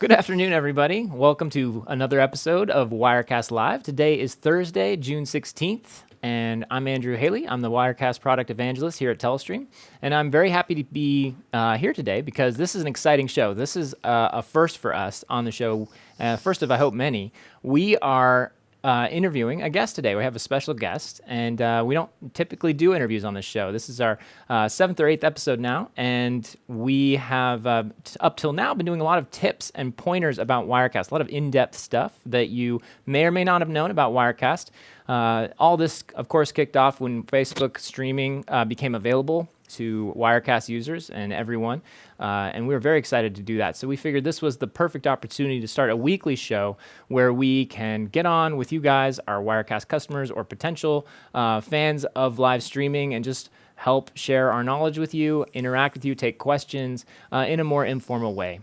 Good afternoon, everybody. Welcome to another episode of Wirecast Live. Today is Thursday, June 16th, and I'm Andrew Haley. I'm the Wirecast product evangelist here at Telestream, and I'm very happy to be here today because this is an exciting show. This is a first for us on the show, first of, I hope, many. We are interviewing a guest today. We have a special guest, and we don't typically do interviews on this show. This is our 7th or 8th episode now, and we have, up till now, been doing a lot of tips and pointers about Wirecast, a lot of in-depth stuff that you may or may not have known about Wirecast. All this, of course, kicked off when Facebook streaming became available to Wirecast users and everyone, and we were very excited to do that. So we figured this was the perfect opportunity to start a weekly show where we can get on with you guys, our Wirecast customers or potential fans of live streaming, and just help share our knowledge with you, interact with you, take questions in a more informal way.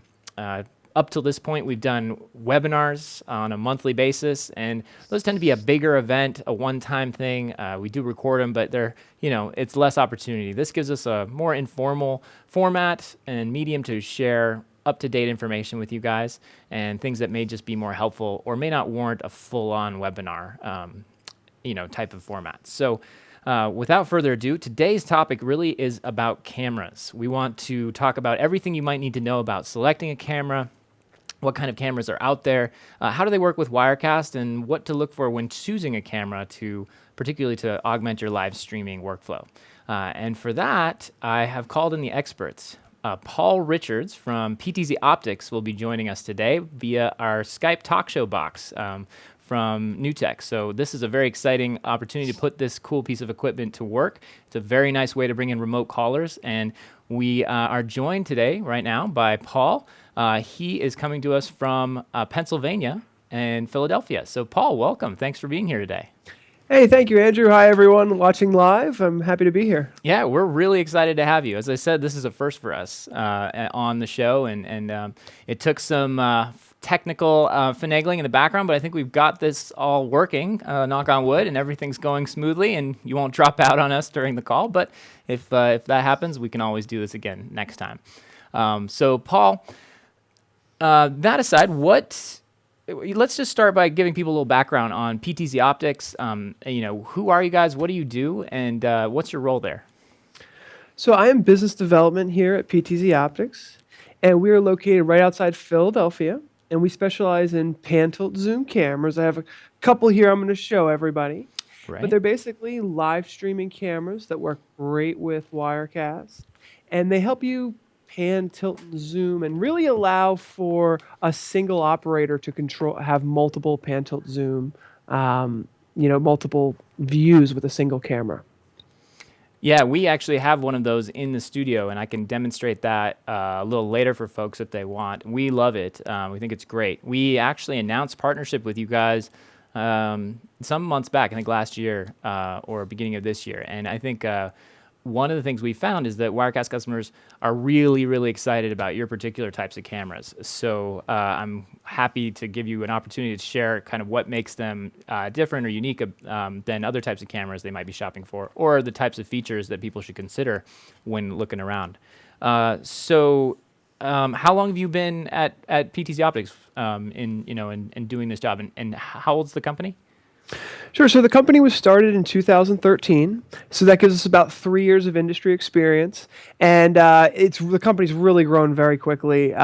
Up till this point, we've done webinars on a monthly basis, and those tend to be a bigger event, a one-time thing. We do record them, but it's less opportunity. This gives us a more informal format and medium to share up-to-date information with you guys and things that may just be more helpful or may not warrant a full-on webinar, type of format. So without further ado, today's topic really is about cameras. We want to talk about everything you might need to know about selecting a camera, what kind of cameras are out there, how do they work with Wirecast, and what to look for when choosing a camera particularly to augment your live streaming workflow. And for that, I have called in the experts. Paul Richards from PTZOptics will be joining us today via our Skype talk show box from NewTek. So this is a very exciting opportunity to put this cool piece of equipment to work. It's a very nice way to bring in remote callers, and we are joined today, right now, by Paul. He is coming to us from Pennsylvania and Philadelphia. So Paul, welcome. Thanks for being here today. Hey, thank you, Andrew. Hi, everyone watching live. I'm happy to be here. Yeah, we're really excited to have you. As I said, this is a first for us on the show, and it took some technical finagling in the background, but I think we've got this all working, knock on wood, and everything's going smoothly, and you won't drop out on us during the call. But if that happens, we can always do this again next time. So, Paul, that aside, let's just start by giving people a little background on PTZOptics. Who are you guys? What do you do? And what's your role there? So I am business development here at PTZOptics, and we are located right outside Philadelphia, and we specialize in pan-tilt zoom cameras. I have a couple here I'm going to show everybody. Right. But they're basically live streaming cameras that work great with Wirecast, and they help you pan, tilt, and zoom, and really allow for a single operator to have multiple pan, tilt, zoom, multiple views with a single camera. Yeah, we actually have one of those in the studio, and I can demonstrate that a little later for folks if they want. We love it. We think it's great. We actually announced partnership with you guys some months back, I think last year or beginning of this year, and I think one of the things we found is that Wirecast customers are really, really excited about your particular types of cameras. So I'm happy to give you an opportunity to share kind of what makes them different or unique than other types of cameras they might be shopping for, or the types of features that people should consider when looking around. So how long have you been at PTZOptics in doing this job, and how old's the company? Sure. So the company was started in 2013. So that gives us about 3 years of industry experience. And the company's really grown very quickly.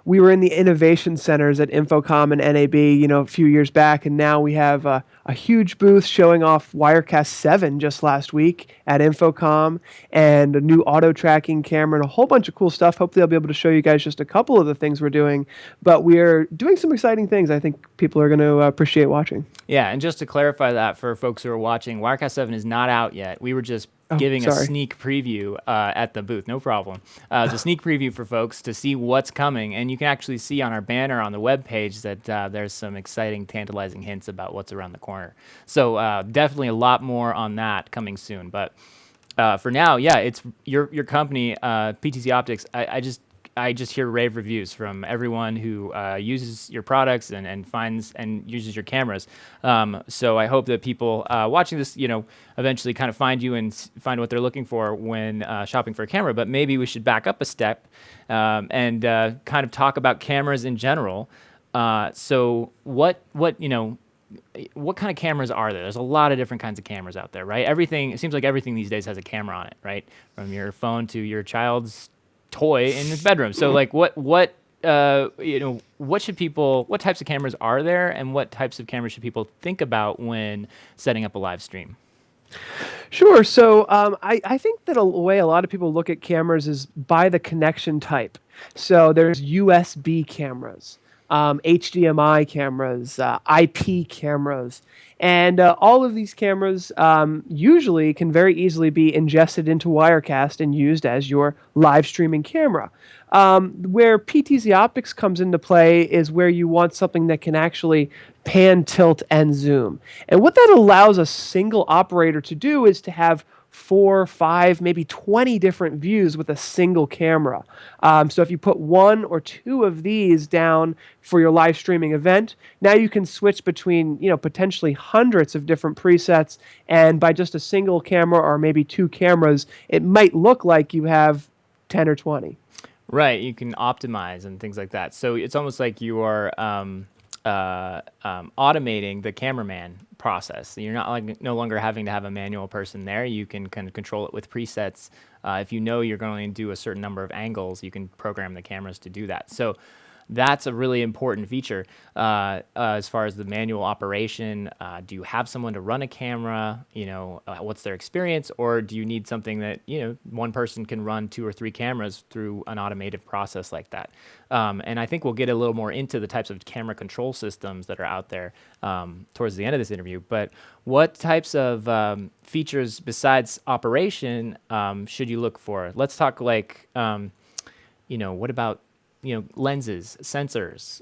We were in the innovation centers at Infocom and NAB, a few years back. And now we have a huge booth showing off Wirecast 7 just last week at Infocom, and a new auto tracking camera and a whole bunch of cool stuff. Hopefully I'll be able to show you guys just a couple of the things we're doing. But we're doing some exciting things I think people are going to appreciate watching. Yeah, and just to clarify that for folks who are watching, Wirecast 7 is not out yet. We were just giving a sneak preview at the booth. No problem. It's a sneak preview for folks to see what's coming, and you can actually see on our banner on the webpage that there's some exciting, tantalizing hints about what's around the corner. So definitely a lot more on that coming soon. But for now, yeah, it's your company, PTZOptics. I just hear rave reviews from everyone who uses your products and finds and uses your cameras. So I hope that people watching this, eventually kind of find you and find what they're looking for when shopping for a camera. But maybe we should back up a step and kind of talk about cameras in general. So what kind of cameras are there? There's a lot of different kinds of cameras out there, right? It seems like everything these days has a camera on it, right? From your phone to your child's toy in his bedroom. So like what types of cameras are there, and what types of cameras should people think about when setting up a live stream? Sure. So I think that a way a lot of people look at cameras is by the connection type. So there's USB cameras, HDMI cameras, IP cameras, and all of these cameras usually can very easily be ingested into Wirecast and used as your live streaming camera. Where PTZOptics comes into play is where you want something that can actually pan, tilt, and zoom. And what that allows a single operator to do is to have 4, 5, maybe 20 different views with a single camera. So if you put 1 or 2 of these down for your live streaming event, now you can switch between, potentially hundreds of different presets, and by just a single camera or maybe 2 cameras, it might look like you have 10 or 20. Right, you can optimize and things like that. So it's almost like you are automating the cameraman process. You're not no longer having to have a manual person there. You can kind of control it with presets. If you know you're going to do a certain number of angles, you can program the cameras to do that. So that's a really important feature as far as the manual operation. Do you have someone to run a camera? What's their experience? Or do you need something that, one person can run 2 or 3 cameras through an automated process like that? And I think we'll get a little more into the types of camera control systems that are out there towards the end of this interview. But what types of features besides operation should you look for? Let's talk what about lenses, sensors.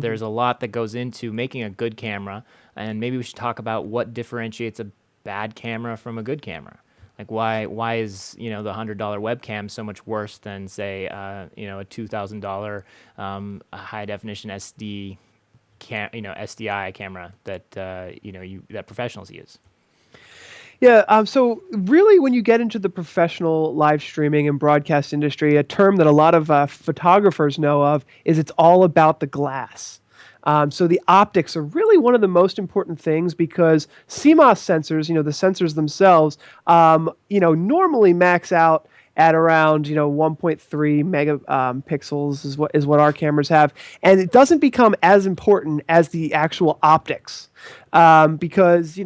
There's a lot that goes into making a good camera, and maybe we should talk about what differentiates a bad camera from a good camera. Like why is the $100 webcam so much worse than say a $2,000 high definition SDI camera that that professionals use? Yeah, so really when you get into the professional live streaming and broadcast industry, a term that a lot of photographers know of is it's all about the glass. So the optics are really one of the most important things because CMOS sensors, the sensors themselves, normally max out at around 1.3 megapixels is what our cameras have, and it doesn't become as important as the actual optics because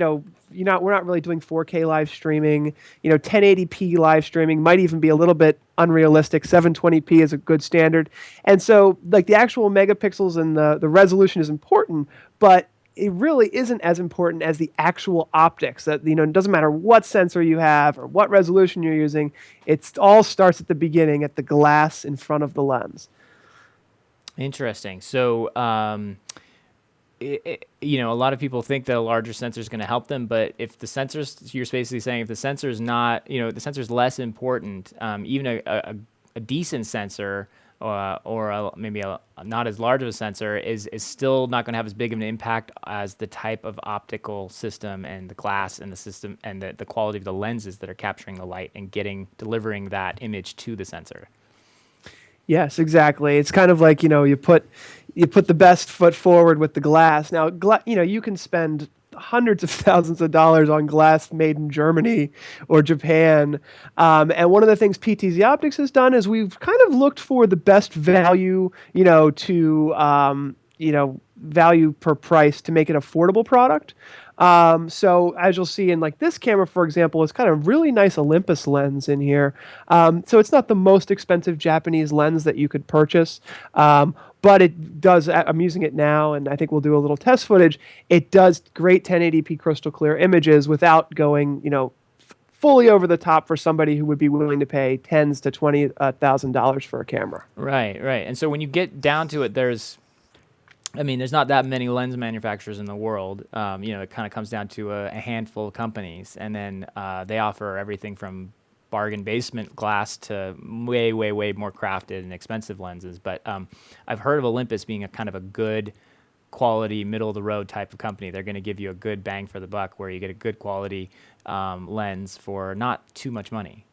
we're not really doing 4K live streaming. 1080p live streaming might even be a little bit unrealistic. 720p is a good standard. And so like the actual megapixels and the resolution is important, but it really isn't as important as the actual optics. That it doesn't matter what sensor you have or what resolution you're using. It all starts at the beginning at the glass in front of the lens. Interesting. So a lot of people think that a larger sensor is going to help them, but if the sensors, you're basically saying if the sensor is not, the sensor is less important, even a decent sensor or maybe not as large of a sensor is still not going to have as big of an impact as the type of optical system and the glass and the system and the quality of the lenses that are capturing the light and delivering that image to the sensor. Yes, exactly. It's kind of like, you put the best foot forward with the glass. Now, you can spend hundreds of thousands of dollars on glass made in Germany or Japan. And one of the things PTZOptics has done is we've kind of looked for the best value, to value per price to make an affordable product. So as you'll see in like this camera, for example, it's kind of really nice Olympus lens in here. So it's not the most expensive Japanese lens that you could purchase. But it does, I'm using it now, and I think we'll do a little test footage. It does great 1080p crystal clear images without going, fully over the top for somebody who would be willing to pay tens to $20,000 for a camera. Right. And so when you get down to it, there's not that many lens manufacturers in the world. It kind of comes down to a handful of companies, and then they offer everything from bargain basement glass to way, way, way more crafted and expensive lenses. But I've heard of Olympus being a kind of a good quality, middle of the road type of company. They're going to give you a good bang for the buck where you get a good quality lens for not too much money.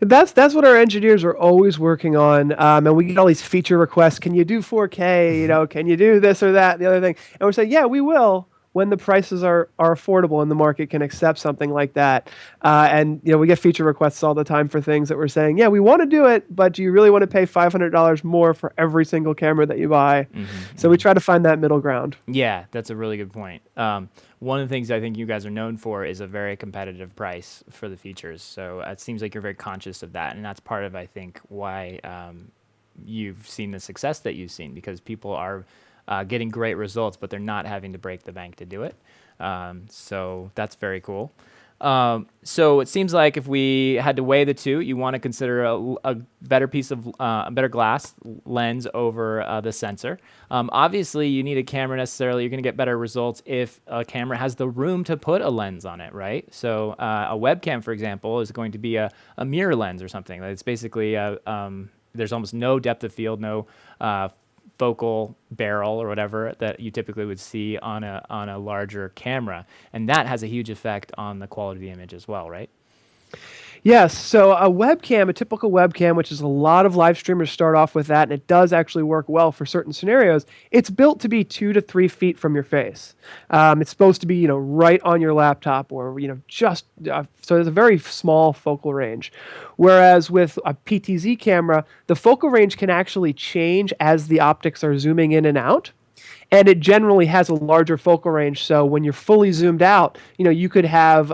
That's what our engineers are always working on, and we get all these feature requests. Can you do 4K? Can you do this or that, the other thing? And we're saying, yeah, we will when the prices are affordable and the market can accept something like that. And we get feature requests all the time for things that we're saying, yeah, we want to do it, but do you really want to pay $500 more for every single camera that you buy? So we try to find that middle ground. Yeah, that's a really good point. One of the things I think you guys are known for is a very competitive price for the features. So it seems like you're very conscious of that. And that's part of, I think, why you've seen the success that you've seen, because people are getting great results, but they're not having to break the bank to do it. So that's very cool. So it seems like if we had to weigh the two, you want to consider a better piece of a better glass lens over the sensor. Obviously, you need a camera necessarily. You're going to get better results if a camera has the room to put a lens on it, right? So a webcam, for example, is going to be a mirror lens or something. It's basically there's almost no depth of field, no focal barrel or whatever that you typically would see on a larger camera, and that has a huge effect on the quality of the image as well, right? Yes, so a typical webcam, which is a lot of live streamers start off with that, and it does actually work well for certain scenarios. It's built to be 2 to 3 feet from your face. It's supposed to be, right on your laptop, or just so there's a very small focal range. Whereas with a PTZ camera, the focal range can actually change as the optics are zooming in and out. And it generally has a larger focal range. So when you're fully zoomed out, you could have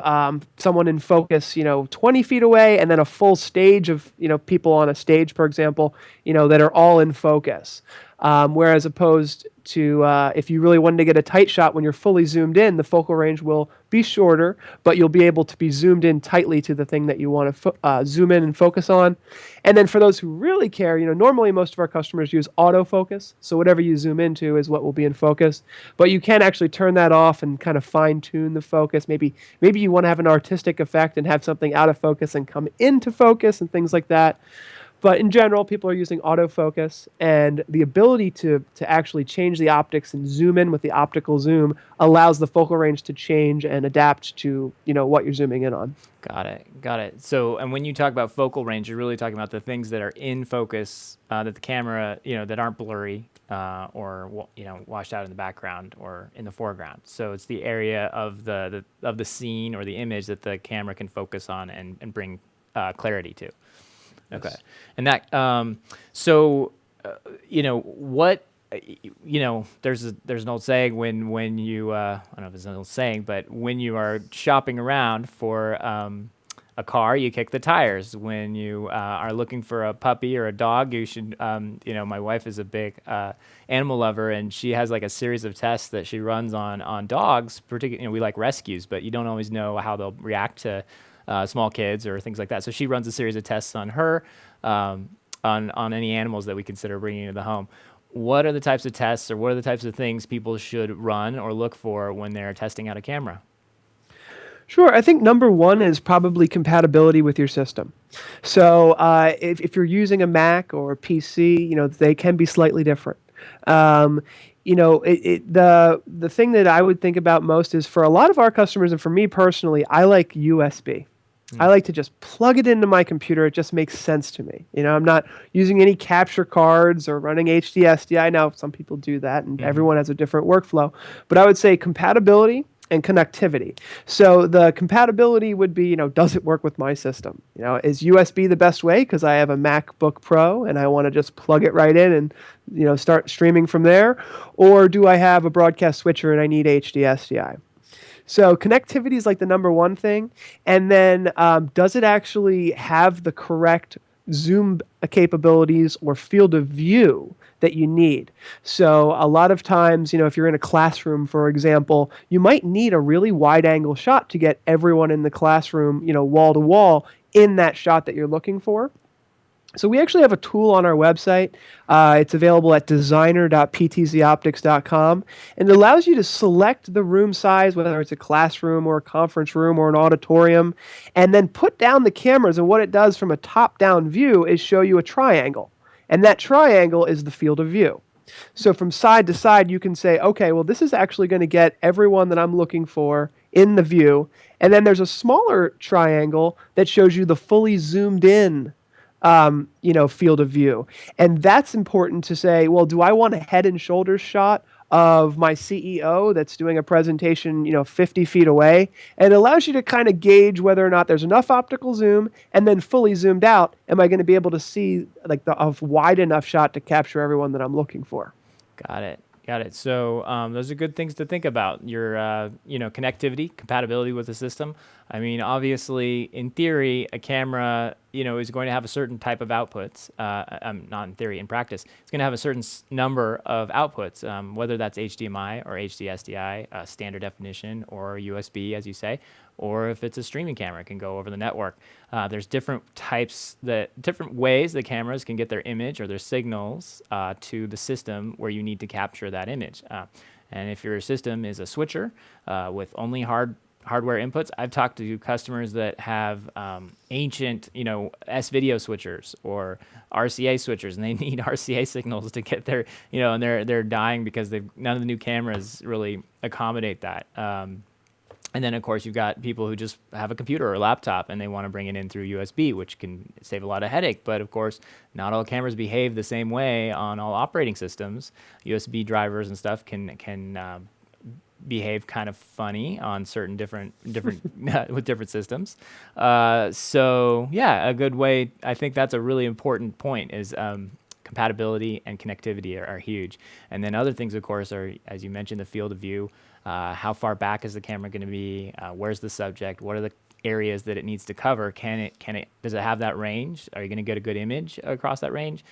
someone in focus, 20 feet away, and then a full stage of, people on a stage, for example, that are all in focus. Whereas opposed to if you really wanted to get a tight shot when you're fully zoomed in, the focal range will be shorter, but you'll be able to be zoomed in tightly to the thing that you want to zoom in and focus on. And then for those who really care, normally most of our customers use autofocus, so whatever you zoom into is what will be in focus. But you can actually turn that off and kind of fine-tune the focus. Maybe you want to have an artistic effect and have something out of focus and come into focus and things like that. But in general, people are using autofocus, and the ability to actually change the optics and zoom in with the optical zoom allows the focal range to change and adapt to what you're zooming in on. Got it. So, and when you talk about focal range, you're really talking about the things that are in focus that the camera, that aren't blurry or washed out in the background or in the foreground. So it's the area of the scene or the image that the camera can focus on and bring clarity to. Okay. Yes. And that, there's an old saying when you, I don't know if it's an old saying, but when you are shopping around for a car, you kick the tires. When you are looking for a puppy or a dog, you should, my wife is a big animal lover, and she has like a series of tests that she runs on dogs. Particularly, we like rescues, but you don't always know how they'll react to small kids or things like that. So she runs a series of tests on her, on any animals that we consider bringing into the home. What are the types of tests, or what are the types of things people should run or look for when they're testing out a camera? Sure. I think number one is probably compatibility with your system. So if you're using a Mac or a PC, they can be slightly different. The thing that I would think about most is, for a lot of our customers, and for me personally, I like USB. I like to just plug it into my computer. It just makes sense to me. I'm not using any capture cards or running HD SDI. Now, some people do that, and everyone has a different workflow. But I would say compatibility and connectivity. So the compatibility would be, does it work with my system? Is USB the best way because I have a MacBook Pro and I want to just plug it right in and, start streaming from there? Or do I have a broadcast switcher and I need HD SDI? So connectivity is like the number one thing. And then does it actually have the correct zoom capabilities or field of view that you need? So a lot of times, if you're in a classroom, for example, you might need a really wide angle shot to get everyone in the classroom, wall to wall in that shot that you're looking for. So we actually have a tool on our website. It's available at designer.ptzoptics.com, and it allows you to select the room size, whether it's a classroom or a conference room or an auditorium, and then put down the cameras. And what it does from a top-down view is show you a triangle, and that triangle is the field of view. So from side to side, you can say, okay, well, this is actually going to get everyone that I'm looking for in the view. And then there's a smaller triangle that shows you the fully zoomed in field of view. And that's important to say, well, do I want a head and shoulders shot of my CEO that's doing a presentation, 50 feet away? And it allows you to kind of gauge whether or not there's enough optical zoom, and then fully zoomed out, am I going to be able to see like a wide enough shot to capture everyone that I'm looking for? Got it. Got it. So those are good things to think about. Your, connectivity, compatibility with the system. I mean, obviously, in theory, a camera, is going to have a certain type of outputs. Not in theory, in practice, it's going to have a certain number of outputs, whether that's HDMI or HD SDI, standard definition, or USB, as you say, or if it's a streaming camera, it can go over the network. There's different ways the cameras can get their image or their signals to the system where you need to capture that image. And if your system is a switcher with only hardware inputs, I've talked to customers that have ancient, S-video switchers or RCA switchers, and they need RCA signals to get their, and they're dying because none of the new cameras really accommodate that. And then, of course, you've got people who just have a computer or a laptop and they want to bring it in through USB, which can save a lot of headache. But, of course, not all cameras behave the same way on all operating systems. USB drivers and stuff can behave kind of funny on certain different with different systems. So, yeah, a good way. I think that's a really important point is compatibility and connectivity are huge. And then other things, of course, are, as you mentioned, the field of view. How far back is the camera going to be? Where's the subject? What are the areas that it needs to cover? Does it have that range? Are you going to get a good image across that range?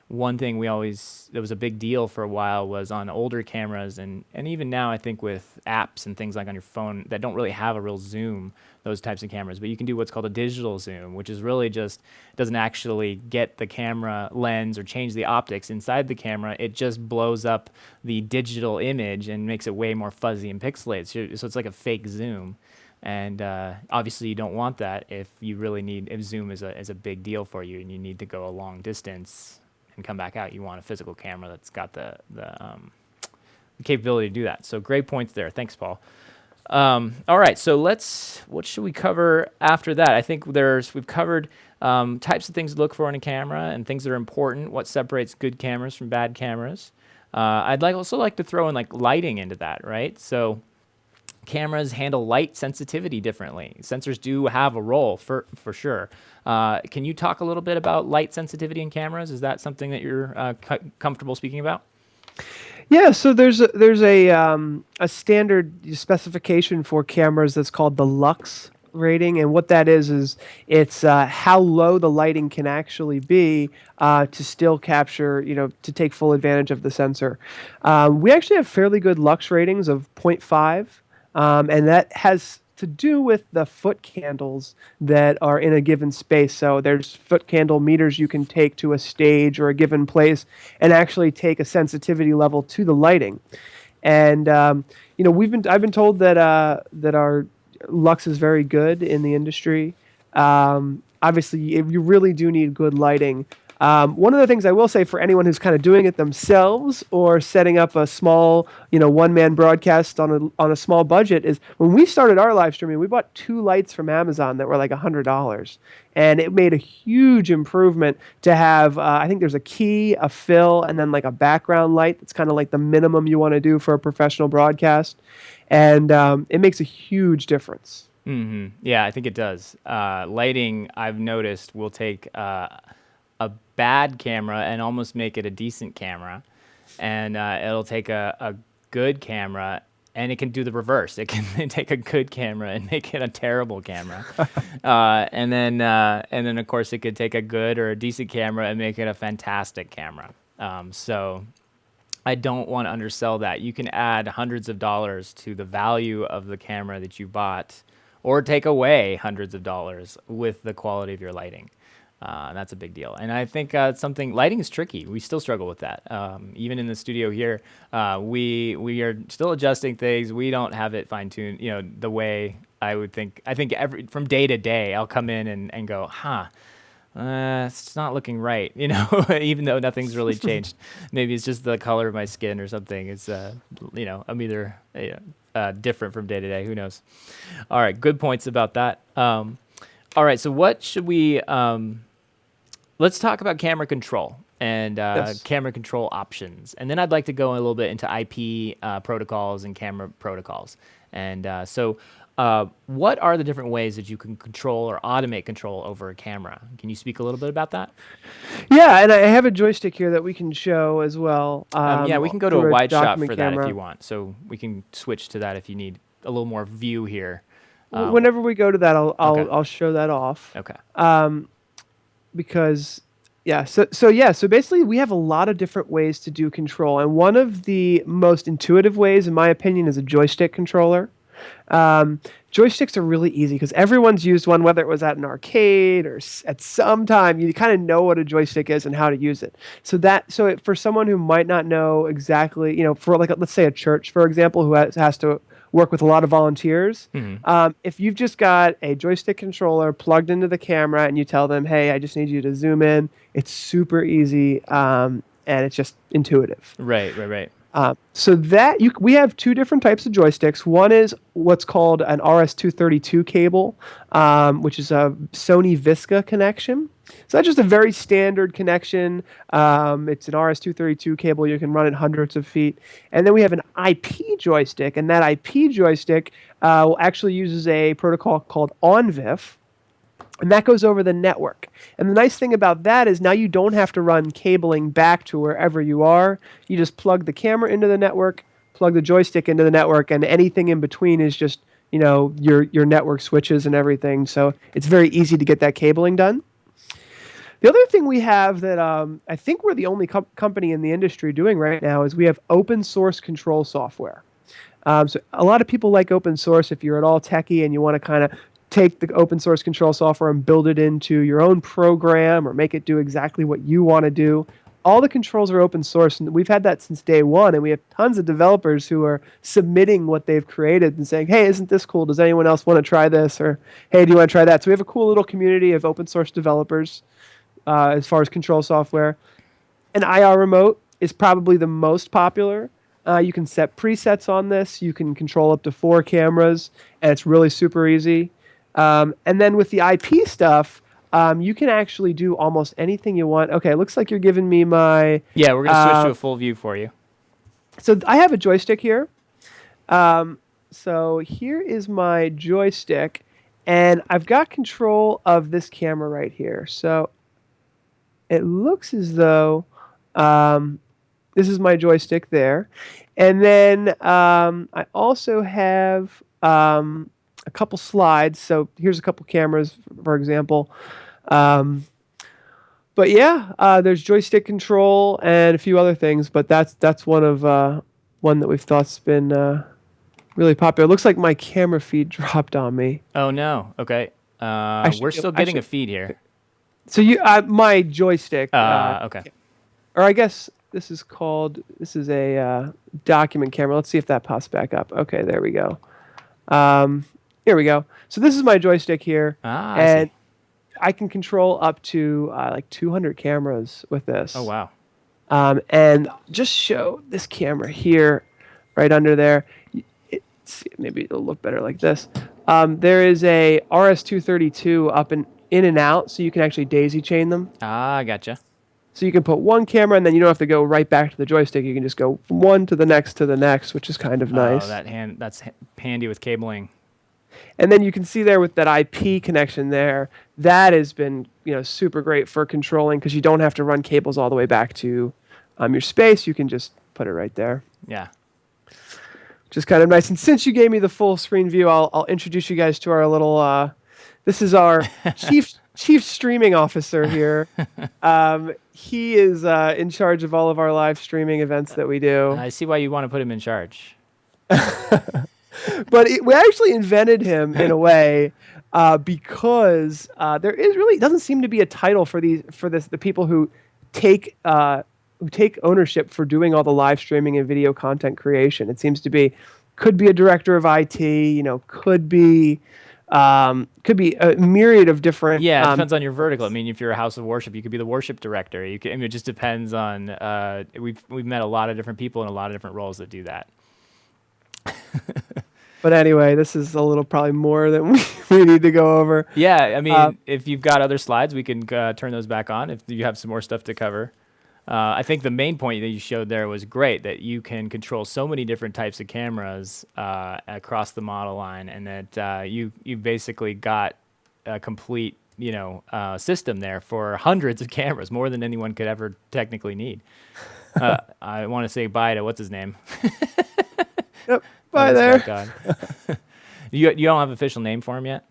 One thing that was a big deal for a while was on older cameras, and even now I think with apps and things like on your phone that don't really have a real zoom, those types of cameras, but you can do what's called a digital zoom, which is really just doesn't actually get the camera lens or change the optics inside the camera. It just blows up the digital image and makes it way more fuzzy and pixelated. So it's like a fake zoom. And obviously you don't want that if you really need, if zoom is a big deal for you and you need to go a long distance and come back out. You want a physical camera that's got the capability to do that. So great points there. Thanks, Paul. All right, so what should we cover after that? I think we've covered types of things to look for in a camera and things that are important, what separates good cameras from bad cameras. I'd also like to throw in like lighting into that, right? So cameras handle light sensitivity differently. Sensors do have a role for sure. Can you talk a little bit about light sensitivity in cameras? Is that something that you're comfortable speaking about? Yeah, so there's a standard specification for cameras that's called the lux rating, and what that is it's how low the lighting can actually be to still capture, to take full advantage of the sensor. We actually have fairly good lux ratings of 0.5, and that has to do with the foot candles that are in a given space. So there's foot candle meters you can take to a stage or a given place and actually take a sensitivity level to the lighting. And I've been told that our lux is very good in the industry. Obviously, you really do need good lighting. One of the things I will say for anyone who's kind of doing it themselves or setting up a small, one-man broadcast on a small budget is when we started our live streaming, we bought 2 lights from Amazon that were like $100, and it made a huge improvement to have. I think there's a key, a fill, and then like a background light. That's kind of like the minimum you want to do for a professional broadcast, and it makes a huge difference. Mm-hmm. Yeah, I think it does. Lighting, I've noticed, will take a bad camera and almost make it a decent camera, and it'll take a good camera and it can do the reverse. It can take a good camera and make it a terrible camera, and then of course it could take a good or a decent camera and make it a fantastic camera. So I don't want to undersell that. You can add hundreds of dollars to the value of the camera that you bought, or take away hundreds of dollars with the quality of your lighting. That's a big deal. And I think lighting is tricky. We still struggle with that. Even in the studio here, we are still adjusting things. We don't have it fine tuned, the way I would think. I think from day to day, I'll come in and go, it's not looking right, even though nothing's really changed. Maybe it's just the color of my skin or something. It's, I'm either different from day to day. Who knows? All right, good points about that. All right, so what should we? Let's talk about camera control and Yes. camera control options, and then I'd like to go a little bit into IP protocols and camera protocols. And what are the different ways that you can control or automate control over a camera? Can you speak a little bit about that? Yeah, and I have a joystick here that we can show as well. Yeah, we can go to a through wide shot document for that if camera. you want. So we can switch to that if you need a little more view here. Whenever we go to that, Okay. I'll show that off. Okay. Because so basically we have a lot of different ways to do control, and one of the most intuitive ways in my opinion is a joystick controller. Joysticks are really easy because everyone's used one, whether it was at an arcade or at some time. You kind of know what a joystick is and how to use it. For someone who might not know exactly, for like let's say a church, for example, who has to work with a lot of volunteers. If you've just got a joystick controller plugged into the camera and you tell them, hey, I just need you to zoom in, it's super easy, and it's just intuitive. Right. We have two different types of joysticks. One is what's called an RS-232 cable, which is a Sony Visca connection. So that's just a very standard connection. It's an RS-232 cable. You can run it hundreds of feet. And then we have an IP joystick, and that IP joystick actually uses a protocol called OnVIF, and that goes over the network. And the nice thing about that is now you don't have to run cabling back to wherever you are. You just plug the camera into the network, plug the joystick into the network, and anything in between is just, your network switches and everything. So it's very easy to get that cabling done. The other thing we have that I think we're the only company in the industry doing right now is we have open source control software. So a lot of people like open source. If you're at all techie and you want to kind of take the open source control software and build it into your own program or make it do exactly what you want to do, all the controls are open source, and we've had that since day one, and we have tons of developers who are submitting what they've created and saying, hey, isn't this cool? Does anyone else want to try this? Or, hey, do you want to try that? So we have a cool little community of open source developers as far as control software. An IR remote is probably the most popular. You can set presets on this. You can control up to 4 cameras, and it's really super easy. And then with the IP stuff, you can actually do almost anything you want. Okay, it looks like you're giving me my... Yeah, we're going to switch to a full view for you. So I have a joystick here. So here is my joystick, and I've got control of this camera right here. So it looks as though this is my joystick there. And then I also have a couple slides. So here's a couple cameras, for example. But yeah, there's joystick control and a few other things, but that's one that we've thought's been really popular. It looks like my camera feed dropped on me. Oh no. Okay. We're still getting a feed here. So my joystick. Okay. Or I guess this is a document camera. Let's see if that pops back up. Okay, there we go. Here we go. So this is my joystick here, and I can control up to like 200 cameras with this. Oh wow! And just show this camera here, right under there. Maybe it'll look better like this. There is a RS-232 up and in and out, so you can actually daisy chain them. Gotcha. So you can put one camera, and then you don't have to go right back to the joystick. You can just go from one to the next, which is kind of nice. Oh, that's handy with cabling. And then you can see there with that IP connection there, that has been super great for controlling because you don't have to run cables all the way back to your space. You can just put it right there. Yeah. Which is kind of nice. And since you gave me the full screen view, I'll introduce you guys to our little. This is our chief streaming officer here. He is in charge of all of our live streaming events that we do. I see why you want to put him in charge. But we actually invented him in a way. because there is really doesn't seem to be a title for the people take who take ownership for doing all the live streaming and video content creation. It seems to be could be a director of IT, could be a myriad of different. Yeah, it depends on your vertical. I mean, if you're a house of worship, you could be the worship director. You can, I mean, it just depends on. We've met a lot of different people in a lot of different roles that do that. But anyway, this is a little probably more than we need to go over. Yeah, I mean, if you've got other slides, we can turn those back on if you have some more stuff to cover. I think the main point that you showed there was great, that you can control so many different types of cameras across the model line, and that you basically got a complete system there for hundreds of cameras, more than anyone could ever technically need. I want to say bye to what's his name. Yep, bye there. God. You don't have an official name for him yet?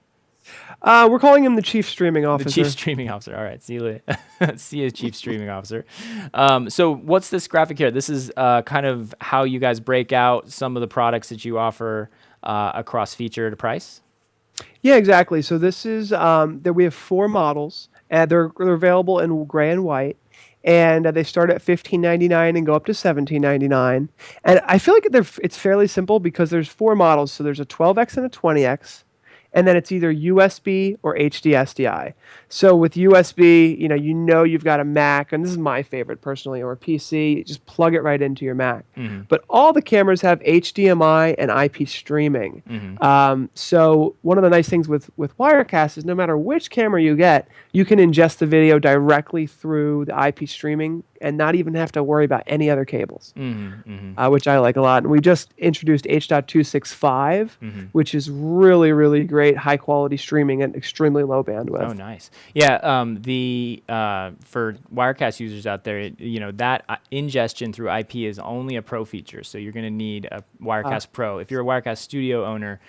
We're calling him the Chief Streaming Officer. The Chief Streaming Officer. All right. See you later. See you, Chief Streaming Officer. So what's this graphic here? This is kind of how you guys break out some of the products that you offer across feature to price? Yeah, exactly. So this is that we have 4 models, and they're available in gray and white. And they start at $15.99 and go up to $17.99. And I feel like it's fairly simple because there's 4 models. So there's a 12X and a 20X. And then it's either USB or HD SDI. So with USB, you've got a Mac, and this is my favorite personally, or a PC. Just plug it right into your Mac. Mm-hmm. But all the cameras have HDMI and IP streaming. Mm-hmm. So one of the nice things with Wirecast is no matter which camera you get, you can ingest the video directly through the IP streaming and not even have to worry about any other cables, which I like a lot. And we just introduced H.265, which is really, really great, high-quality streaming at extremely low bandwidth. Oh, nice. Yeah, for Wirecast users out there, that ingestion through IP is only a pro feature, so you're going to need a Wirecast Pro. If you're a Wirecast Studio owner,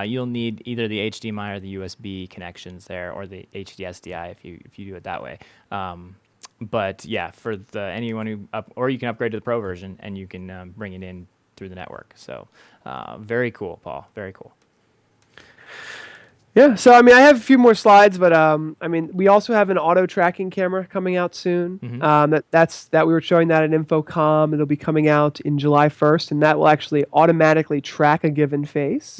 you'll need either the HDMI or the USB connections there, or the HD SDI if you do it that way. But yeah, for anyone who or you can upgrade to the Pro version and you can bring it in through the network. So very cool, Paul. Very cool. Yeah, so I have a few more slides, but we also have an auto tracking camera coming out soon. That we were showing that at InfoComm. It'll be coming out in July 1st, and that will actually automatically track a given face.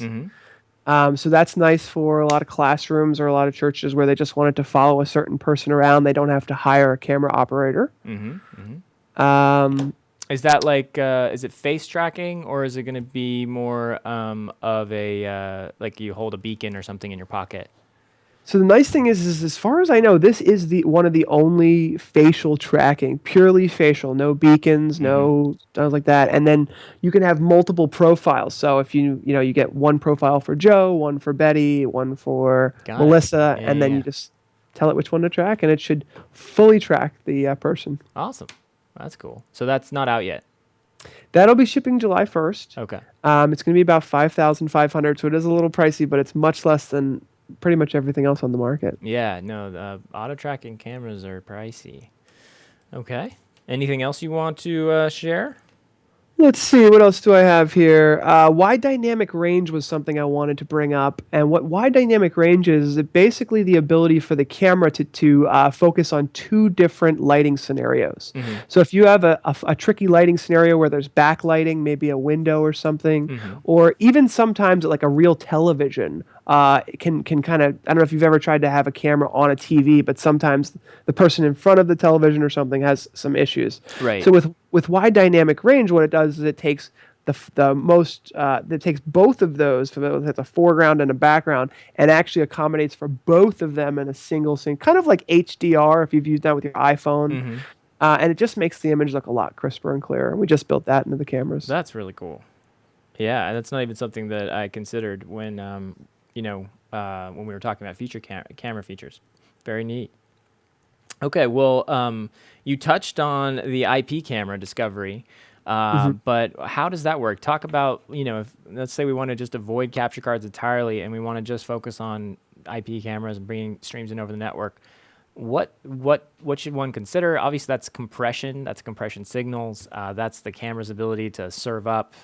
So that's nice for a lot of classrooms or a lot of churches where they just wanted to follow a certain person around. They don't have to hire a camera operator. Is that is it face tracking, or is it going to be more of a like you hold a beacon or something in your pocket? So the nice thing is as far as I know, this is one of the only facial tracking, purely facial, no beacons, no stuff like that. And then you can have multiple profiles. So if you get one profile for Joe, one for Betty, one for Melissa, and then you just tell it which one to track, and it should fully track the person. Awesome. That's cool. So that's not out yet. That'll be shipping July 1st. Okay. It's going to be about $5,500, so it is a little pricey, but it's much less than pretty much everything else on the market. Yeah, no, the auto tracking cameras are pricey. Okay. Anything else you want to share? Let's see, what else do I have here? Wide dynamic range was something I wanted to bring up. And what wide dynamic range is basically the ability for the camera to focus on 2 different lighting scenarios. So if you have a tricky lighting scenario where there's backlighting, maybe a window or something, or even sometimes like a real television, can kind of, I don't know if you've ever tried to have a camera on a TV, but sometimes the person in front of the television or something has some issues. Right. So with wide dynamic range, what it does is it takes it takes both of those, it's a foreground and a background, and actually accommodates for both of them in a single scene, kind of like HDR if you've used that with your iPhone. And it just makes the image look a lot crisper and clearer. We just built that into the cameras. That's really cool. Yeah, that's not even something that I considered when when we were talking about camera features. Very neat. Okay, well, you touched on the IP camera discovery, but how does that work? Talk about, if let's say we want to just avoid capture cards entirely and we want to just focus on IP cameras and bringing streams in over the network. What should one consider? Obviously, that's compression. That's compression signals. That's the camera's ability to serve up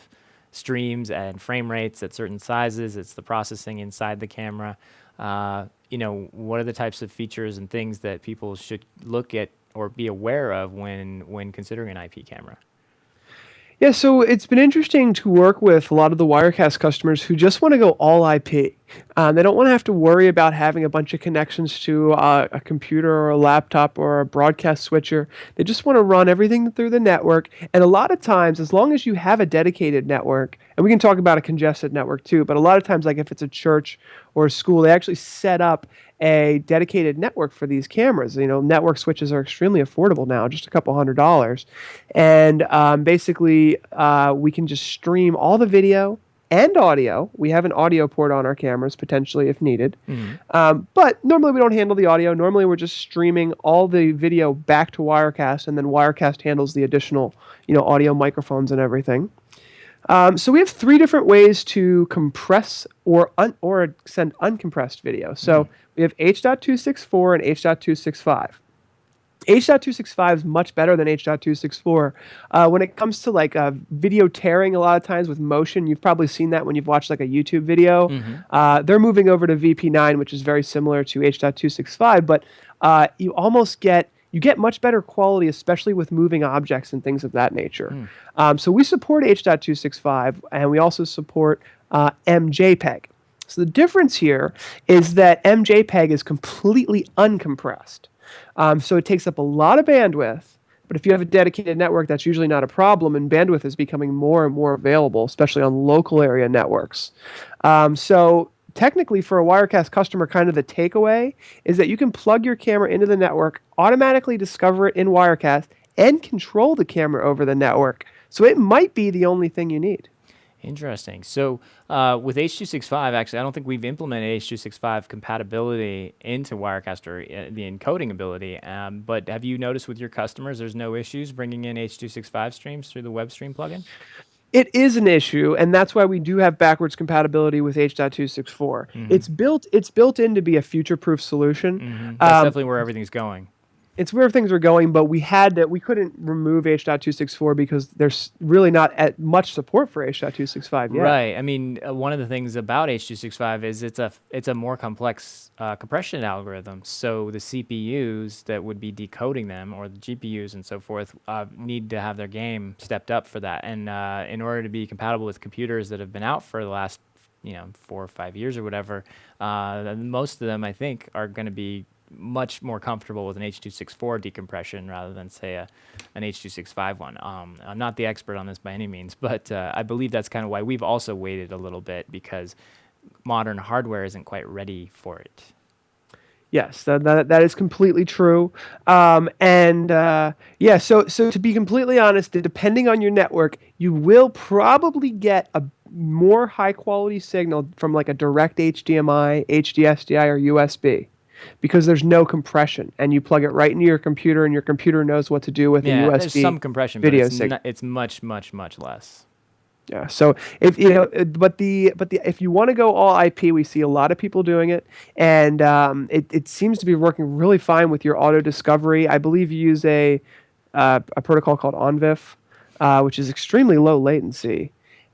streams and frame rates at certain sizes. It's the processing inside the camera. what are the types of features and things that people should look at or be aware of when considering an IP camera? Yeah, so it's been interesting to work with a lot of the Wirecast customers who just want to go all IP. They don't want to have to worry about having a bunch of connections to a computer or a laptop or a broadcast switcher. They just want to run everything through the network. And a lot of times, as long as you have a dedicated network, and we can talk about a congested network too, but a lot of times, like if it's a church or a school, they actually set up a dedicated network for these cameras. Network switches are extremely affordable now, just a couple $100s. And basically, we can just stream all the video and audio. We have an audio port on our cameras, potentially, if needed. But normally we don't handle the audio. Normally we're just streaming all the video back to Wirecast, and then Wirecast handles the additional, audio microphones and everything. So we have 3 different ways to compress or send uncompressed video. So we have H.264 and H.265. H.265 is much better than H.264. When it comes to video tearing, a lot of times with motion, you've probably seen that when you've watched like a YouTube video. They're moving over to VP9, which is very similar to H.265, but you get much better quality, especially with moving objects and things of that nature. So we support H.265, and we also support MJPEG. So the difference here is that MJPEG is completely uncompressed. So it takes up a lot of bandwidth, but if you have a dedicated network, that's usually not a problem, and bandwidth is becoming more and more available, especially on local area networks. So technically, for a Wirecast customer, kind of the takeaway is that you can plug your camera into the network, automatically discover it in Wirecast, and control the camera over the network. So it might be the only thing you need. Interesting. So with H.265, actually, I don't think we've implemented H.265 compatibility into Wirecast or the encoding ability. But have you noticed with your customers there's no issues bringing in H.265 streams through the WebStream plugin? It is an issue, and that's why we do have backwards compatibility with H.264. It's built in to be a future-proof solution. That's definitely where everything's going. It's where things are going, but we couldn't remove H.264 because there's really not much support for H.265 yet. Right. I mean, one of the things about H.265 is it's a more complex compression algorithm. So the CPUs that would be decoding them, or the GPUs and so forth, need to have their game stepped up for that. And in order to be compatible with computers that have been out for the last 4 or 5 years or whatever, most of them, I think, are going to be much more comfortable with an H.264 decompression rather than, say, an H.265 one. I'm not the expert on this by any means, but I believe that's kind of why we've also waited a little bit, because modern hardware isn't quite ready for it. Yes, that is completely true. So to be completely honest, depending on your network, you will probably get a more high-quality signal from like a direct HDMI, HDSDI, or USB. Because there's no compression, and you plug it right into your computer, and your computer knows what to do with a USB there's some compression, video but signal. it's much, much, much less. Yeah. So if if you want to go all IP, we see a lot of people doing it, and it seems to be working really fine with your auto discovery. I believe you use a protocol called OnVIF, which is extremely low latency,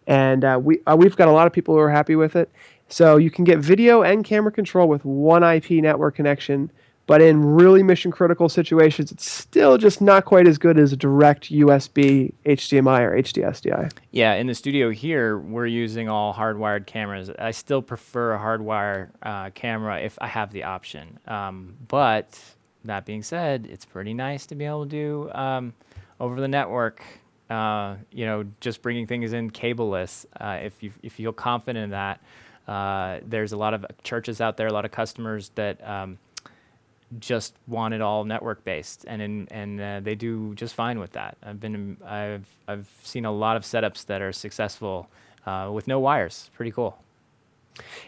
and we've got a lot of people who are happy with it. So you can get video and camera control with one IP network connection, but in really mission-critical situations, it's still just not quite as good as a direct USB, HDMI, or HDSDI. Yeah, in the studio here, we're using all hardwired cameras. I still prefer a hardwire camera if I have the option. But that being said, it's pretty nice to be able to do over the network. Just bringing things in cableless. If you feel confident in that. There's a lot of churches out there, a lot of customers that just want it all network based, and they do just fine with that. I've seen a lot of setups that are successful with no wires. Pretty cool.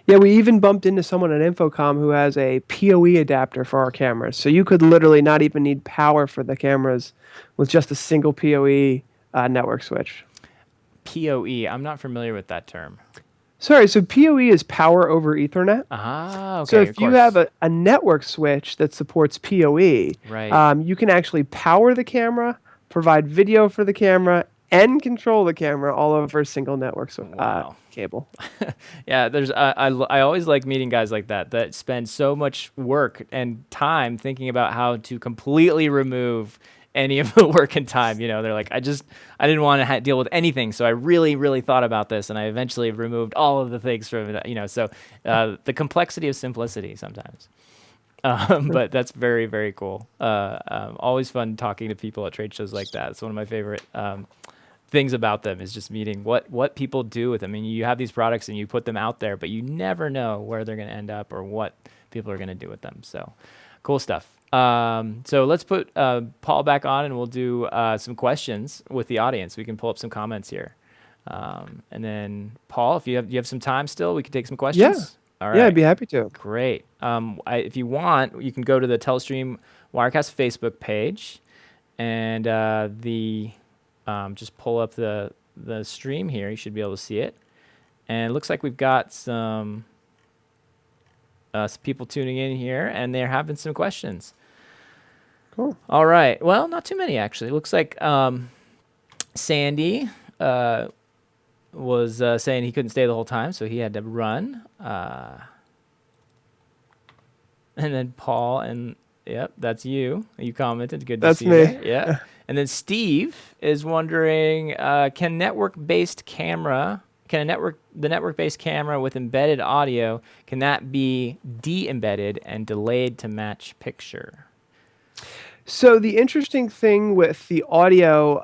Yeah, we even bumped into someone at Infocom who has a PoE adapter for our cameras, so you could literally not even need power for the cameras with just a single PoE network switch. PoE, I'm not familiar with that term. Sorry, so PoE is power over Ethernet. Okay. So if you have a network switch that supports PoE, right. You can actually power the camera, provide video for the camera, and control the camera all over a single network Wow. cable. Yeah, there's I always like meeting guys like that spend so much work and time thinking about how to completely remove any of the work and time. They're like, I didn't want to deal with anything, so I really, really thought about this, and I eventually removed all of the things from it. So the complexity of simplicity sometimes. But that's very, very cool. Always fun talking to people at trade shows like that. It's one of my favorite things about them is just meeting what people do with them. I mean, you have these products and you put them out there, but you never know where they're going to end up or what people are going to do with them. So cool stuff. So let's put Paul back on and we'll do some questions with the audience. We can pull up some comments here. And then Paul, if you have some time still, we can take some questions. Yeah. All right. Yeah, I'd be happy to. Great. If you want, you can go to the Telestream Wirecast Facebook page and just pull up the stream here. You should be able to see it. And it looks like we've got some people tuning in here, and they're having some questions. Cool. All right. Well, not too many, actually. It looks like Sandy was saying he couldn't stay the whole time, so he had to run. And then Paul, and yep, that's you. You commented. Good to see me. you. Yeah. And then Steve is wondering, can the network-based camera with embedded audio, can that be de-embedded and delayed to match picture? So the interesting thing with the audio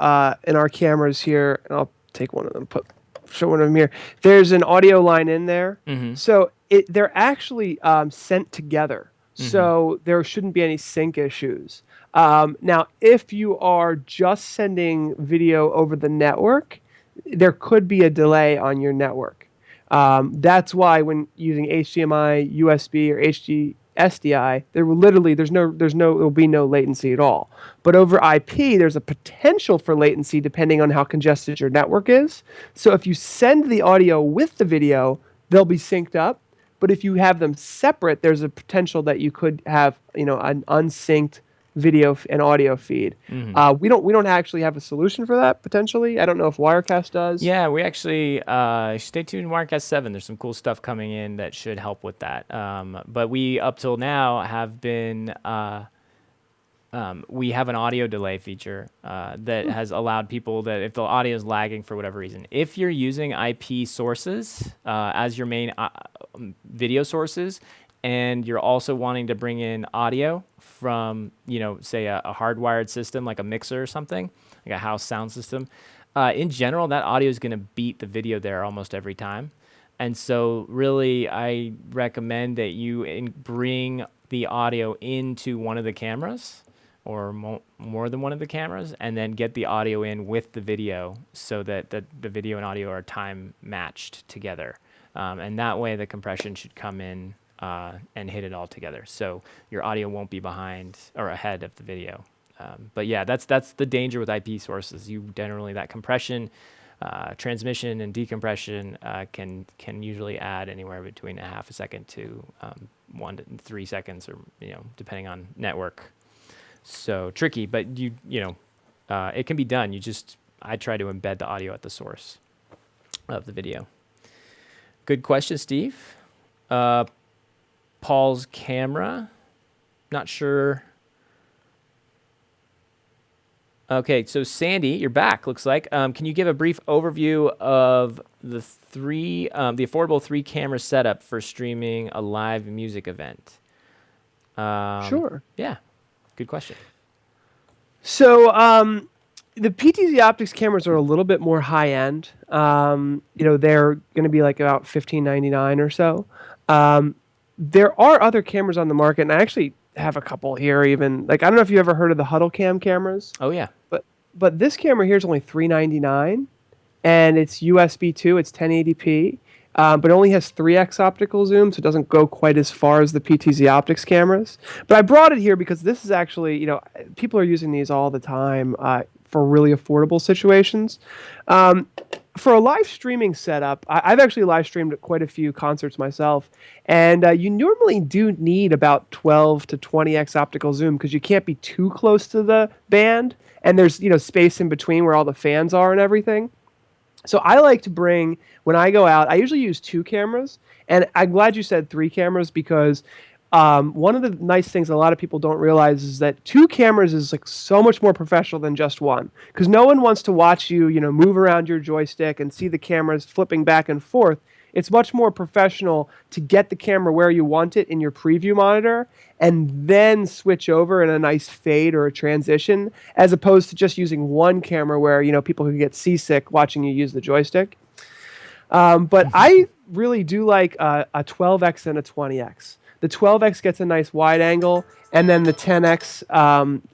in our cameras here, and I'll take one of them, show one of them here. There's an audio line in there. Mm-hmm. So they're actually sent together. Mm-hmm. So there shouldn't be any sync issues. Now, if you are just sending video over the network, there could be a delay on your network. That's why when using HDMI, USB, or SDI, there'll be no latency at all. But over IP, there's a potential for latency depending on how congested your network is. So if you send the audio with the video, they'll be synced up. But if you have them separate, there's a potential that you could have, an unsynced video and audio feed. Mm-hmm. We don't actually have a solution for that potentially. I don't know if Wirecast does. Yeah, we actually stay tuned. Wirecast 7. There's some cool stuff coming in that should help with that. But we up till now have been we have an audio delay feature that has allowed people that if the audio is lagging for whatever reason, if you're using IP sources as your main video sources, and you're also wanting to bring in audio from, say a hardwired system like a mixer or something, like a house sound system, in general, that audio is going to beat the video there almost every time. And so really, I recommend that you bring the audio into one of the cameras or more than one of the cameras, and then get the audio in with the video so that the video and audio are time matched together. And that way the compression should come in and hit it all together. So your audio won't be behind or ahead of the video. But yeah, that's the danger with IP sources. You generally, that compression, transmission and decompression can usually add anywhere between a half a second to 1 to 3 seconds, or depending on network. So tricky, but it can be done. I try to embed the audio at the source of the video. Good question, Steve. Paul's camera, not sure. Okay, so Sandy, you're back, looks like. Can you give a brief overview of the affordable 3-camera setup for streaming a live music event? Sure. Yeah, good question. So the PTZOptics cameras are a little bit more high end. They're going to be like about $15.99 or so. There are other cameras on the market, and I actually have a couple here even. Like, I don't know if you ever heard of the Huddle Cam cameras. Oh, yeah. But this camera here is only $399, and it's USB 2. It's 1080p, but it only has 3x optical zoom, so it doesn't go quite as far as the PTZOptics cameras. But I brought it here because this is actually, people are using these all the time for really affordable situations. For a live streaming setup, I've actually live streamed at quite a few concerts myself, and you normally do need about 12 to 20x optical zoom because you can't be too close to the band, and there's space in between where all the fans are and everything. So I like to bring, when I go out, I usually use two cameras. And I'm glad you said three cameras because one of the nice things a lot of people don't realize is that two cameras is like so much more professional than just one. Because no one wants to watch you, move around your joystick and see the cameras flipping back and forth. It's much more professional to get the camera where you want it in your preview monitor and then switch over in a nice fade or a transition, as opposed to just using one camera where people could get seasick watching you use the joystick. But I really do like a 12x and a 20x. The 12x gets a nice wide angle, and then the 10x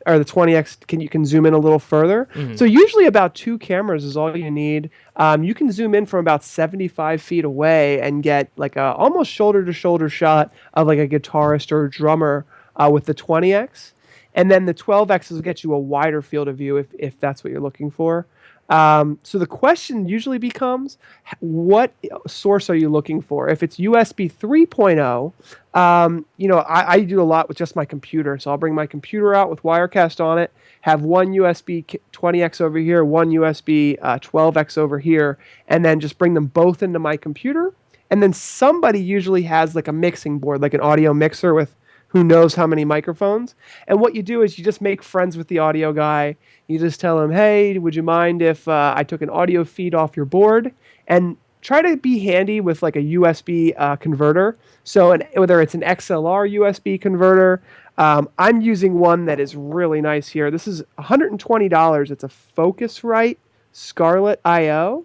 or the 20x you can zoom in a little further. Mm-hmm. So usually about two cameras is all you need. You can zoom in from about 75 feet away and get like a almost shoulder to shoulder shot of like a guitarist or a drummer with the 20x, and then the 12x will get you a wider field of view if that's what you're looking for. So the question usually becomes, what source are you looking for? If it's USB 3.0, I do a lot with just my computer. So I'll bring my computer out with Wirecast on it, have one USB 20x over here, one USB 12x over here, and then just bring them both into my computer. And then somebody usually has like a mixing board, like an audio mixer with who knows how many microphones. And what you do is you just make friends with the audio guy. You just tell him, hey, would you mind if I took an audio feed off your board? And try to be handy with like a USB converter. So whether it's an XLR USB converter, I'm using one that is really nice here. This is $120. It's a Focusrite Scarlett IO.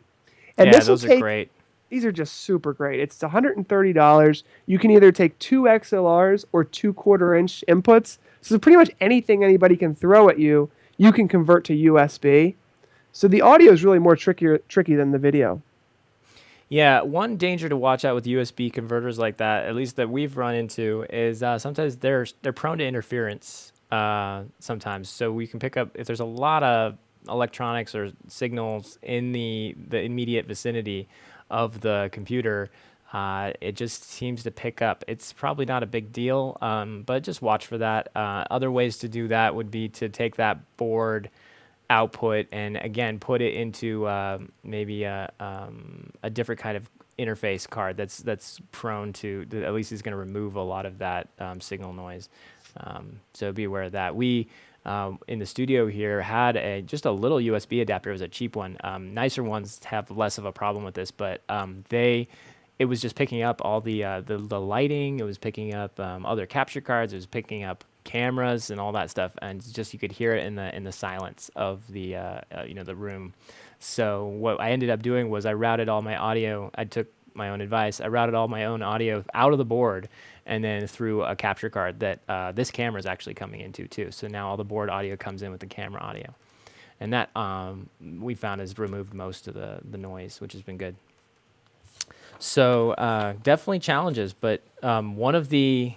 And yeah, those are great. These are just super great. It's $130. You can either take two XLRs or 2/4-inch inputs. So pretty much anything anybody can throw at you, you can convert to USB. So the audio is really more tricky than the video. Yeah, one danger to watch out with USB converters like that, at least that we've run into, is sometimes they're prone to interference. Sometimes, so we can pick up if there's a lot of electronics or signals in the immediate vicinity of the computer, it just seems to pick up. It's probably not a big deal, but just watch for that. Other ways to do that would be to take that board output and again put it into maybe a different kind of interface card that's prone to, at least is going to remove a lot of that signal noise. So be aware of that. We in the studio here had just a little USB adapter. It was a cheap one. Nicer ones have less of a problem with this, but it was just picking up all the lighting. It was picking up other capture cards. It was picking up cameras and all that stuff, and just you could hear it in the silence of the the room. So what I ended up doing was I routed all my audio. I took my own advice. I routed all my own audio out of the board and then through a capture card that this camera is actually coming into too. So now all the board audio comes in with the camera audio. And that we found has removed most of the noise, which has been good. So definitely challenges, but one of the,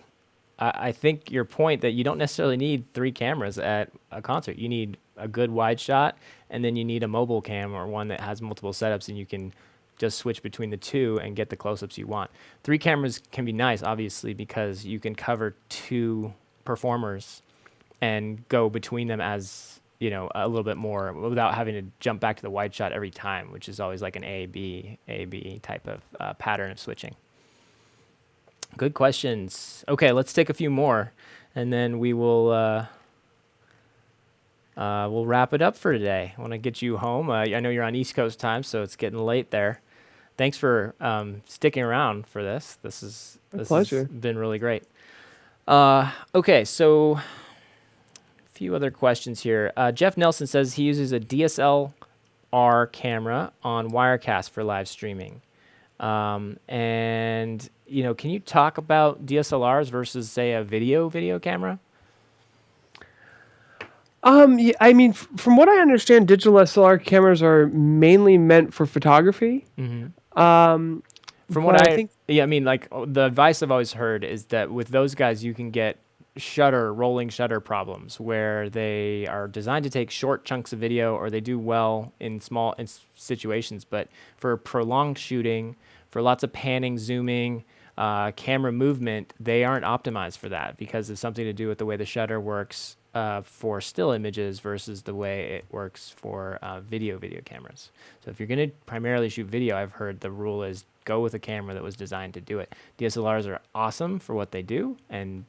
I think your point that you don't necessarily need three cameras at a concert. You need a good wide shot, and then you need a mobile cam or one that has multiple setups, and you can just switch between the two and get the close-ups you want. Three cameras can be nice, obviously, because you can cover two performers and go between them as, a little bit more without having to jump back to the wide shot every time, which is always like an A-B type of pattern of switching. Good questions. Okay, let's take a few more, and then we will we'll wrap it up for today. I want to get you home. I know you're on East Coast time, so it's getting late there. Thanks for sticking around for this. This pleasure. Has been really great. Okay, so a few other questions here. Jeff Nelson says he uses a DSLR camera on Wirecast for live streaming. And can you talk about DSLRs versus, say, a video camera? Yeah, I mean, from what I understand, digital SLR cameras are mainly meant for photography. Mm-hmm. From what I think, yeah, I mean, like the advice I've always heard is that with those guys, you can get rolling shutter problems where they are designed to take short chunks of video, or they do well in small situations, but for prolonged shooting, for lots of panning, zooming, camera movement, they aren't optimized for that because it's something to do with the way the shutter works for still images versus the way it works for video cameras. So if you're going to primarily shoot video, I've heard the rule is go with a camera that was designed to do it. DSLRs are awesome for what they do, and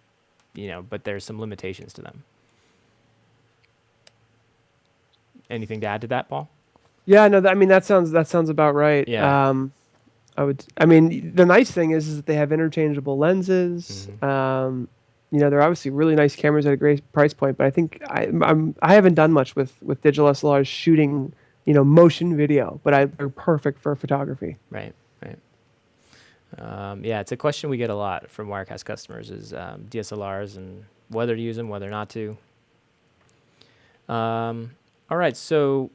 but there's some limitations to them. Anything to add to that, Paul? Yeah, no, that sounds about right. Yeah. The nice thing is that they have interchangeable lenses. Mm-hmm. They're obviously really nice cameras at a great price point, but I think I haven't done much with digital SLRs shooting, motion video, but they're perfect for photography. Right. Yeah, it's a question we get a lot from Wirecast customers is DSLRs and whether to use them, whether not to. All right, so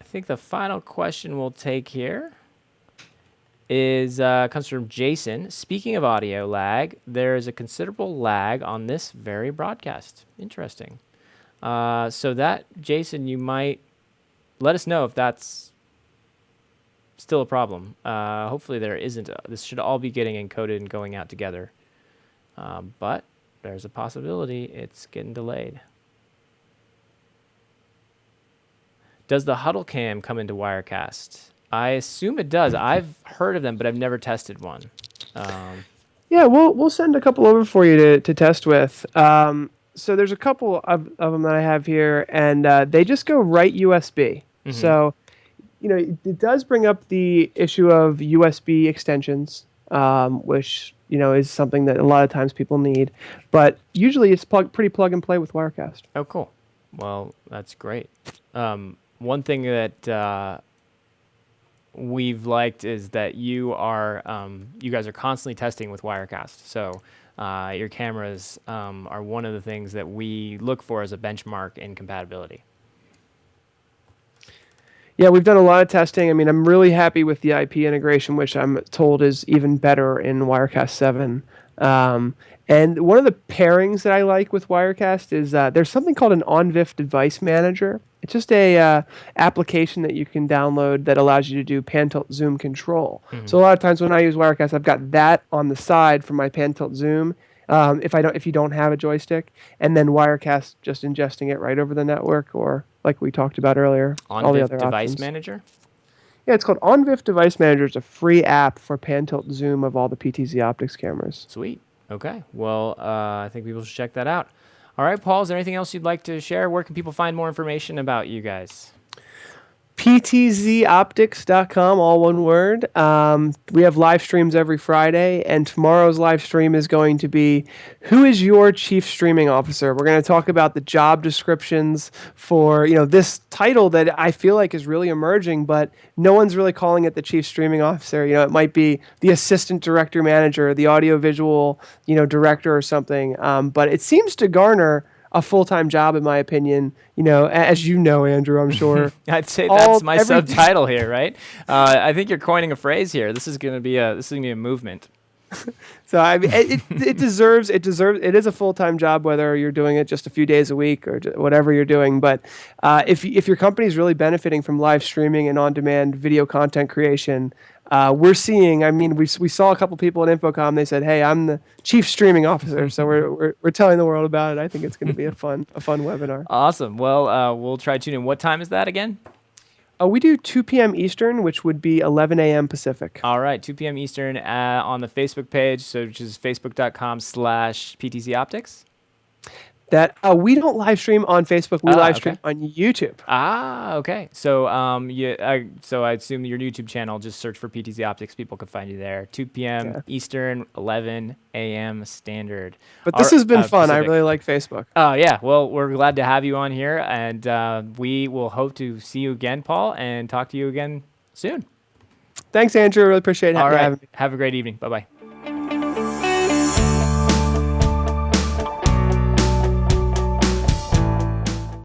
I think the final question we'll take here comes from Jason. Speaking of audio lag, there is a considerable lag on this very broadcast. Interesting. So that, Jason, you might let us know if that's still a problem. Hopefully there isn't. This should all be getting encoded and going out together. But there's a possibility it's getting delayed. Does the Huddle Cam come into Wirecast? I assume it does. I've heard of them, but I've never tested one. Yeah, we'll send a couple over for you to test with. So there's a couple of them that I have here, and they just go right USB. Mm-hmm. So, it does bring up the issue of USB extensions, which, is something that a lot of times people need. But usually it's pretty plug and play with Wirecast. Oh, cool. Well, that's great. One thing that we've liked is that you guys are constantly testing with Wirecast. So your cameras are one of the things that we look for as a benchmark in compatibility. Yeah, we've done a lot of testing. I'm really happy with the IP integration, which I'm told is even better in Wirecast 7. And one of the pairings that I like with Wirecast is there's something called an OnVIF device manager. It's just a application that you can download that allows you to do pan tilt zoom control. Mm-hmm. So a lot of times when I use Wirecast, I've got that on the side for my pan tilt zoom. If you don't have a joystick, and then Wirecast just ingesting it right over the network, or like we talked about earlier, all the other Device options. Manager? Yeah, it's called OnVIF Device Manager. It's a free app for pan tilt zoom of all the PTZOptics cameras. Sweet. Okay. Well, I think people should check that out. All right, Paul, is there anything else you'd like to share? Where can people find more information about you guys? PTZOptics.com, all one word. We have live streams every Friday, and tomorrow's live stream is going to be who is your chief streaming officer? We're going to talk about the job descriptions for this title that I feel like is really emerging, but no one's really calling it the chief streaming officer. It might be the assistant director manager, the audiovisual director or something. But it seems to garner a full-time job, in my opinion. As you know, Andrew, I'm sure. I'd say that's my subtitle here, right? I think you're coining a phrase here. This is going to be a movement. So it deserves. It is a full-time job, whether you're doing it just a few days a week or whatever you're doing. But if your company is really benefiting from live streaming and on-demand video content creation, we're seeing. We saw a couple people at Infocom. They said, "Hey, I'm the chief streaming officer." So we're telling the world about it. I think it's going to be a fun webinar. Awesome. Well, we'll try to tune in. What time is that again? We do 2 p.m. Eastern, which would be 11 a.m. Pacific. All right, 2 p.m. Eastern on the Facebook page, which is facebook.com/PTZOptics. That we don't live stream on Facebook. We live stream on YouTube. Okay. So so I assume your YouTube channel, just search for PTZOptics. People can find you there. 2 p.m. Eastern, 11 a.m. Standard. But this has been fun. Pacific. I really like Facebook. Oh, yeah. Well, we're glad to have you on here, and we will hope to see you again, Paul, and talk to you again soon. Thanks, Andrew. I really appreciate having me. Have a great evening. Bye-bye.